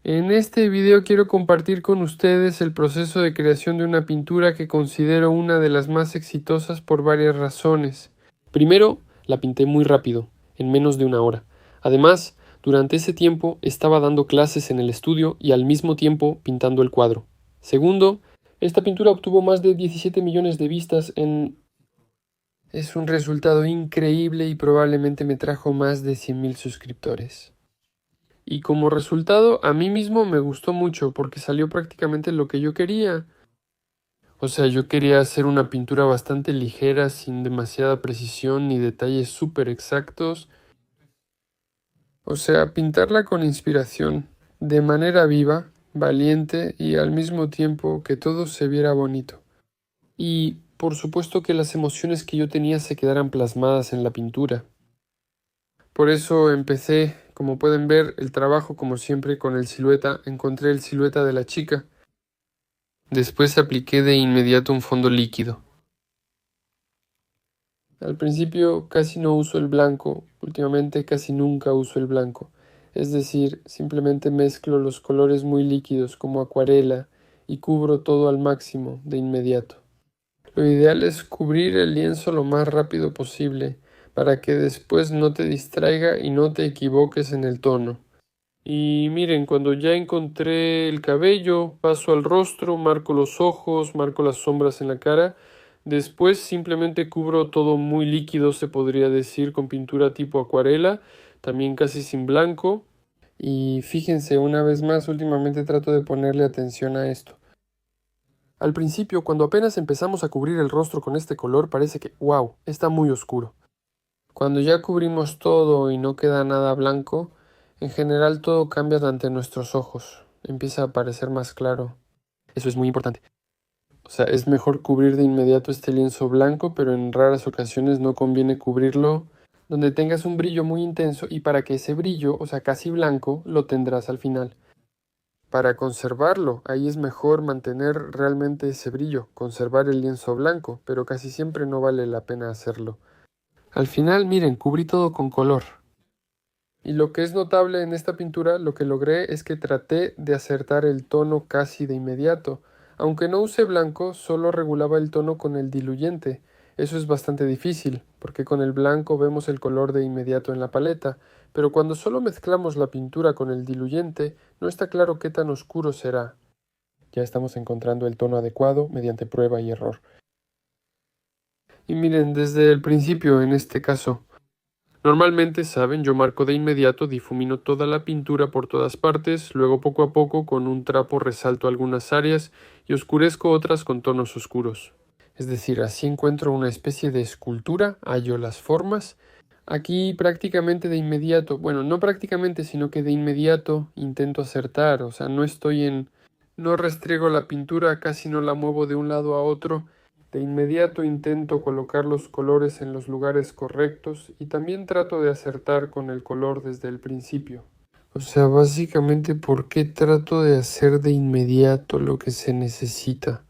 En este video quiero compartir con ustedes el proceso de creación de una pintura que considero una de las más exitosas por varias razones. Primero, la pinté muy rápido, en menos de una hora. Además, durante ese tiempo estaba dando clases en el estudio y al mismo tiempo pintando el cuadro. Segundo, esta pintura obtuvo más de 17 millones de vistas en... Es un resultado increíble y probablemente me trajo más de 100,000 suscriptores. Y como resultado, a mí mismo me gustó mucho porque salió prácticamente lo que yo quería. O sea, yo quería hacer una pintura bastante ligera, sin demasiada precisión ni detalles súper exactos. O sea, pintarla con inspiración, de manera viva, valiente y al mismo tiempo que todo se viera bonito. Y, por supuesto, que las emociones que yo tenía se quedaran plasmadas en la pintura. Por eso empecé, como pueden ver, el trabajo como siempre con el silueta. Encontré el silueta de la chica. Después apliqué de inmediato un fondo líquido. Al principio casi no uso el blanco, últimamente casi nunca uso el blanco. Es decir, simplemente mezclo los colores muy líquidos como acuarela y cubro todo al máximo de inmediato. Lo ideal es cubrir el lienzo lo más rápido posible para que después no te distraiga y no te equivoques en el tono. Y miren, cuando ya encontré el cabello, paso al rostro, marco los ojos, marco las sombras en la cara. Después simplemente cubro todo muy líquido, se podría decir, con pintura tipo acuarela, también casi sin blanco. Y fíjense, una vez más, últimamente trato de ponerle atención a esto. Al principio, cuando apenas empezamos a cubrir el rostro con este color, parece que, wow, está muy oscuro. Cuando ya cubrimos todo y no queda nada blanco, en general todo cambia ante nuestros ojos, empieza a parecer más claro. Eso es muy importante. O sea, es mejor cubrir de inmediato este lienzo blanco, pero en raras ocasiones no conviene cubrirlo donde tengas un brillo muy intenso y para que ese brillo, o sea, casi blanco, lo tendrás al final. Para conservarlo, ahí es mejor mantener realmente ese brillo, conservar el lienzo blanco, pero casi siempre no vale la pena hacerlo. Al final, miren, cubrí todo con color. Y lo que es notable en esta pintura, lo que logré es que traté de acertar el tono casi de inmediato. Aunque no usé blanco, solo regulaba el tono con el diluyente. Eso es bastante difícil, porque con el blanco vemos el color de inmediato en la paleta, pero cuando solo mezclamos la pintura con el diluyente, no está claro qué tan oscuro será. Ya estamos encontrando el tono adecuado mediante prueba y error. Y miren, desde el principio en este caso, normalmente, saben, yo marco de inmediato, difumino toda la pintura por todas partes, luego poco a poco con un trapo resalto algunas áreas y oscurezco otras con tonos oscuros. Es decir, así encuentro una especie de escultura, hallo las formas. Aquí prácticamente de inmediato, bueno, no prácticamente, sino que de inmediato intento acertar, o sea, no restriego la pintura, casi no la muevo de un lado a otro. De inmediato intento colocar los colores en los lugares correctos y también trato de acertar con el color desde el principio. O sea, básicamente, ¿por qué trato de hacer de inmediato lo que se necesita?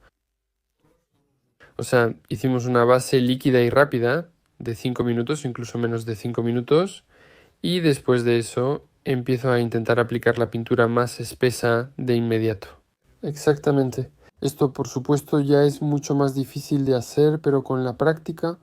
O sea, hicimos una base líquida y rápida de 5 minutos, incluso menos de 5 minutos, y después de eso empiezo a intentar aplicar la pintura más espesa de inmediato. Exactamente. Esto por supuesto ya es mucho más difícil de hacer, pero con la práctica,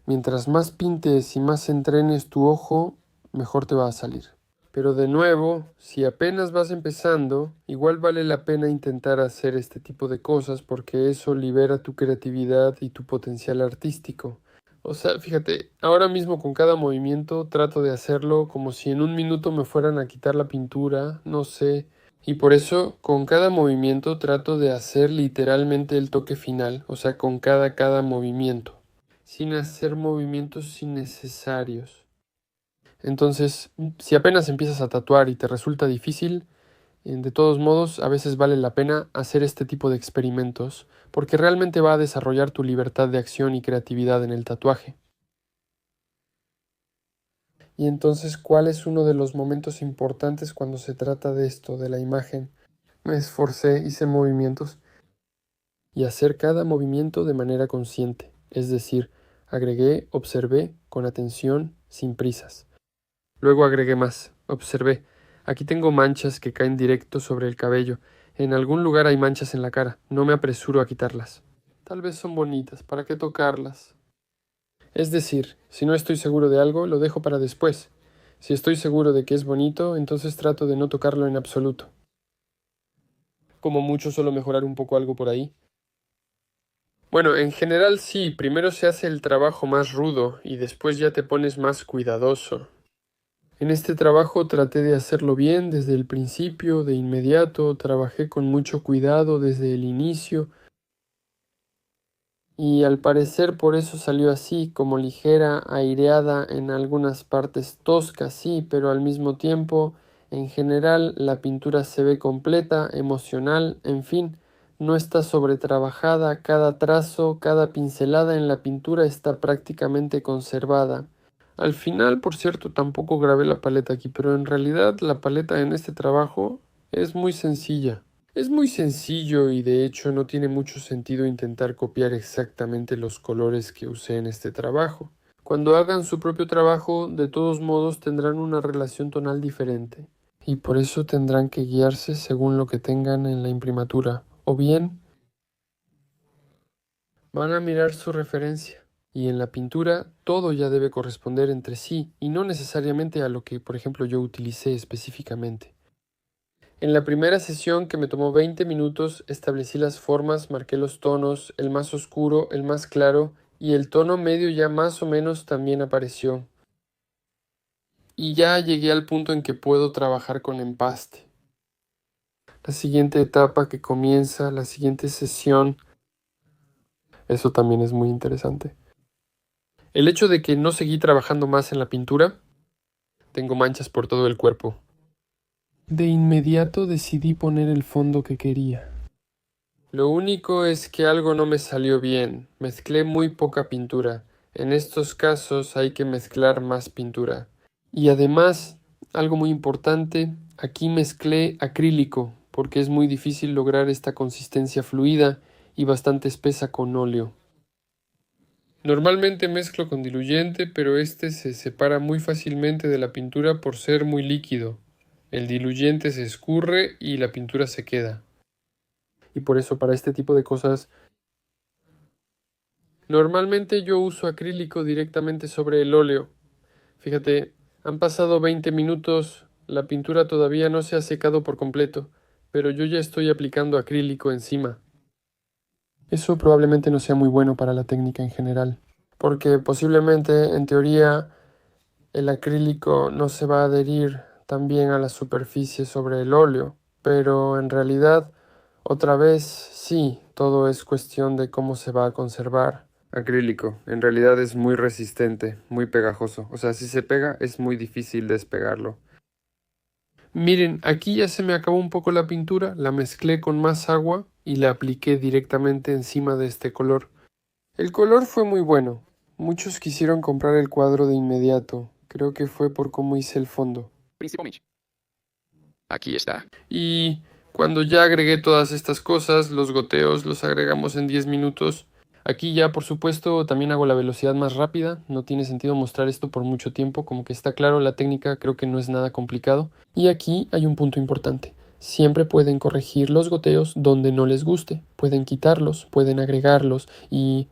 mientras más pintes y más entrenes tu ojo, mejor te va a salir. Pero de nuevo, si apenas vas empezando, igual vale la pena intentar hacer este tipo de cosas porque eso libera tu creatividad y tu potencial artístico. O sea, fíjate, ahora mismo con cada movimiento trato de hacerlo como si en un minuto me fueran a quitar la pintura, no sé. Y por eso con cada movimiento trato de hacer literalmente el toque final, o sea, con cada movimiento, sin hacer movimientos innecesarios. Entonces, si apenas empiezas a tatuar y te resulta difícil, de todos modos, a veces vale la pena hacer este tipo de experimentos, porque realmente va a desarrollar tu libertad de acción y creatividad en el tatuaje. Y entonces, ¿cuál es uno de los momentos importantes cuando se trata de esto, de la imagen? Me esforcé, hice movimientos y hacer cada movimiento de manera consciente, es decir, agregué, observé con atención, sin prisas. Luego agregué más, observé, Aquí tengo manchas que caen directo sobre el cabello. En algún lugar hay manchas en la cara. No me apresuro a quitarlas. Tal vez son bonitas. ¿Para qué tocarlas? Es decir, si no estoy seguro de algo, lo dejo para después. Si estoy seguro de que es bonito, entonces trato de no tocarlo en absoluto. Como mucho solo mejorar un poco algo por ahí. Bueno, en general sí, primero se hace el trabajo más rudo y después ya te pones más cuidadoso. En este trabajo traté de hacerlo bien desde el principio, de inmediato, trabajé con mucho cuidado desde el inicio y al parecer por eso salió así, como ligera, aireada, en algunas partes tosca, sí, pero al mismo tiempo, en general, la pintura se ve completa, emocional, en fin, no está sobretrabajada, cada trazo, cada pincelada en la pintura está prácticamente conservada. Al final, por cierto, tampoco grabé la paleta aquí, pero en realidad la paleta en este trabajo es muy sencilla. Es muy sencillo y de hecho no tiene mucho sentido intentar copiar exactamente los colores que usé en este trabajo. Cuando hagan su propio trabajo, de todos modos tendrán una relación tonal diferente, y por eso tendrán que guiarse según lo que tengan en la imprimatura, o bien van a mirar su referencia. Y en la pintura todo ya debe corresponder entre sí, y no necesariamente a lo que, por ejemplo, yo utilicé específicamente. En la primera sesión, que me tomó 20 minutos, establecí las formas, marqué los tonos, el más oscuro, el más claro, y el tono medio ya más o menos también apareció. Y ya llegué al punto en que puedo trabajar con empaste. La siguiente etapa que comienza, la siguiente sesión, eso también es muy interesante. El hecho de que no seguí trabajando más en la pintura, tengo manchas por todo el cuerpo. De inmediato decidí poner el fondo que quería. Lo único es que algo no me salió bien. Mezclé muy poca pintura. En estos casos hay que mezclar más pintura. Y además, algo muy importante, aquí mezclé acrílico, porque es muy difícil lograr esta consistencia fluida y bastante espesa con óleo. Normalmente mezclo con diluyente, pero este se separa muy fácilmente de la pintura por ser muy líquido. El diluyente se escurre y la pintura se queda. Y por eso para este tipo de cosas, normalmente yo uso acrílico directamente sobre el óleo. Fíjate, han pasado 20 minutos, la pintura todavía no se ha secado por completo, pero yo ya estoy aplicando acrílico encima. Eso probablemente no sea muy bueno para la técnica en general, porque posiblemente, en teoría, el acrílico no se va a adherir tan bien a la superficie sobre el óleo, pero en realidad, otra vez, sí, todo es cuestión de cómo se va a conservar. Acrílico, en realidad es muy resistente, muy pegajoso. O sea, si se pega, es muy difícil despegarlo. Miren, aquí ya se me acabó un poco la pintura, la mezclé con más agua y la apliqué directamente encima de este color. El color fue muy bueno. Muchos quisieron comprar el cuadro de inmediato. Creo que fue por cómo hice el fondo. Principalmente. Aquí está. Y cuando ya agregué todas estas cosas, los goteos los agregamos en 10 minutos. Aquí ya, por supuesto, también hago la velocidad más rápida. No tiene sentido mostrar esto por mucho tiempo, como que está claro, la técnica creo que no es nada complicado. Y aquí hay un punto importante. Siempre pueden corregir los goteos donde no les guste. Pueden quitarlos, pueden agregarlos y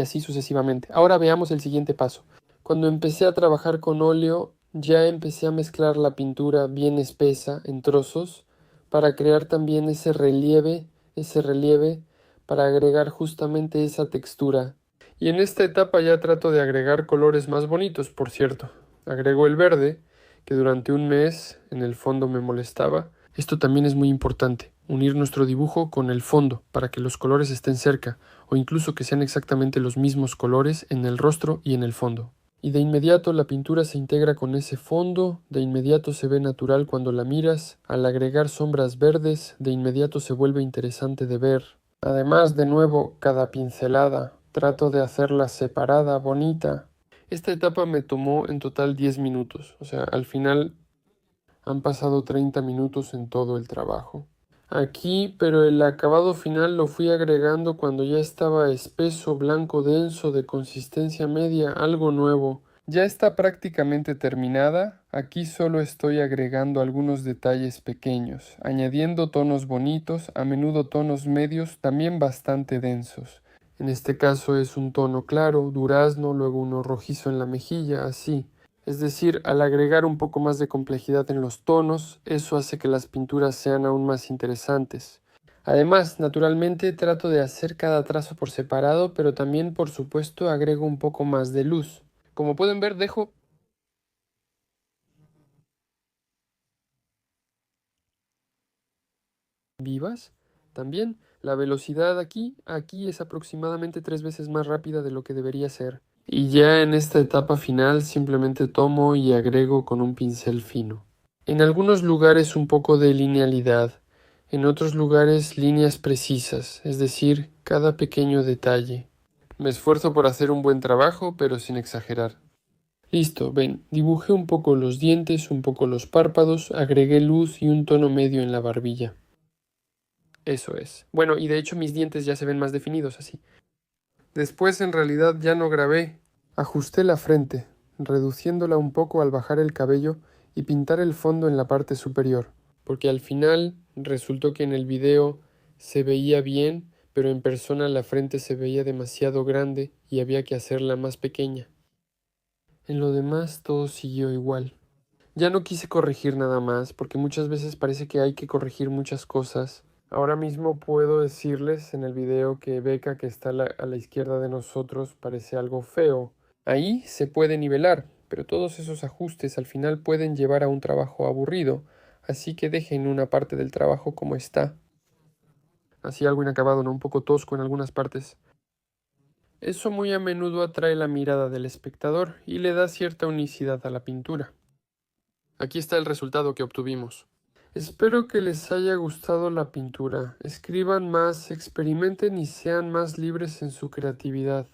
así sucesivamente. Ahora veamos el siguiente paso. Cuando empecé a trabajar con óleo, ya empecé a mezclar la pintura bien espesa en trozos para crear también ese relieve para agregar justamente esa textura. Y en esta etapa ya trato de agregar colores más bonitos, por cierto. Agrego el verde, que durante un mes en el fondo me molestaba. Esto también es muy importante, unir nuestro dibujo con el fondo para que los colores estén cerca, o incluso que sean exactamente los mismos colores en el rostro y en el fondo. Y de inmediato la pintura se integra con ese fondo, de inmediato se ve natural cuando la miras, al agregar sombras verdes, de inmediato se vuelve interesante de ver. Además, de nuevo, cada pincelada, trato de hacerla separada, bonita. Esta etapa me tomó en total 10 minutos, o sea, al final han pasado 30 minutos en todo el trabajo. Aquí, pero el acabado final lo fui agregando cuando ya estaba espeso, blanco, denso, de consistencia media, algo nuevo. Ya está prácticamente terminada, aquí solo estoy agregando algunos detalles pequeños, añadiendo tonos bonitos, a menudo tonos medios también bastante densos. En este caso es un tono claro, durazno, luego uno rojizo en la mejilla, así. Es decir, al agregar un poco más de complejidad en los tonos, eso hace que las pinturas sean aún más interesantes. Además, naturalmente trato de hacer cada trazo por separado, pero también, por supuesto, agrego un poco más de luz. Como pueden ver, dejo vivas. También la velocidad aquí es aproximadamente 3 veces más rápida de lo que debería ser. Y ya en esta etapa final simplemente tomo y agrego con un pincel fino. En algunos lugares un poco de linealidad, en otros lugares líneas precisas, es decir, cada pequeño detalle. Me esfuerzo por hacer un buen trabajo, pero sin exagerar. Listo, ven, dibujé un poco los dientes, un poco los párpados, agregué luz y un tono medio en la barbilla. Eso es. Bueno, y de hecho mis dientes ya se ven más definidos así. Después en realidad ya no grabé. Ajusté la frente, reduciéndola un poco al bajar el cabello y pintar el fondo en la parte superior, porque al final resultó que en el video se veía bien, pero en persona la frente se veía demasiado grande y había que hacerla más pequeña. En lo demás todo siguió igual. Ya no quise corregir nada más, porque muchas veces parece que hay que corregir muchas cosas. Ahora mismo puedo decirles en el video que Becca, que está a la izquierda de nosotros, parece algo feo. Ahí se puede nivelar, pero todos esos ajustes al final pueden llevar a un trabajo aburrido, así que dejen una parte del trabajo como está. Así algo inacabado, ¿no? Un poco tosco en algunas partes. Eso muy a menudo atrae la mirada del espectador y le da cierta unicidad a la pintura. Aquí está el resultado que obtuvimos. Espero que les haya gustado la pintura. Escriban más, experimenten y sean más libres en su creatividad.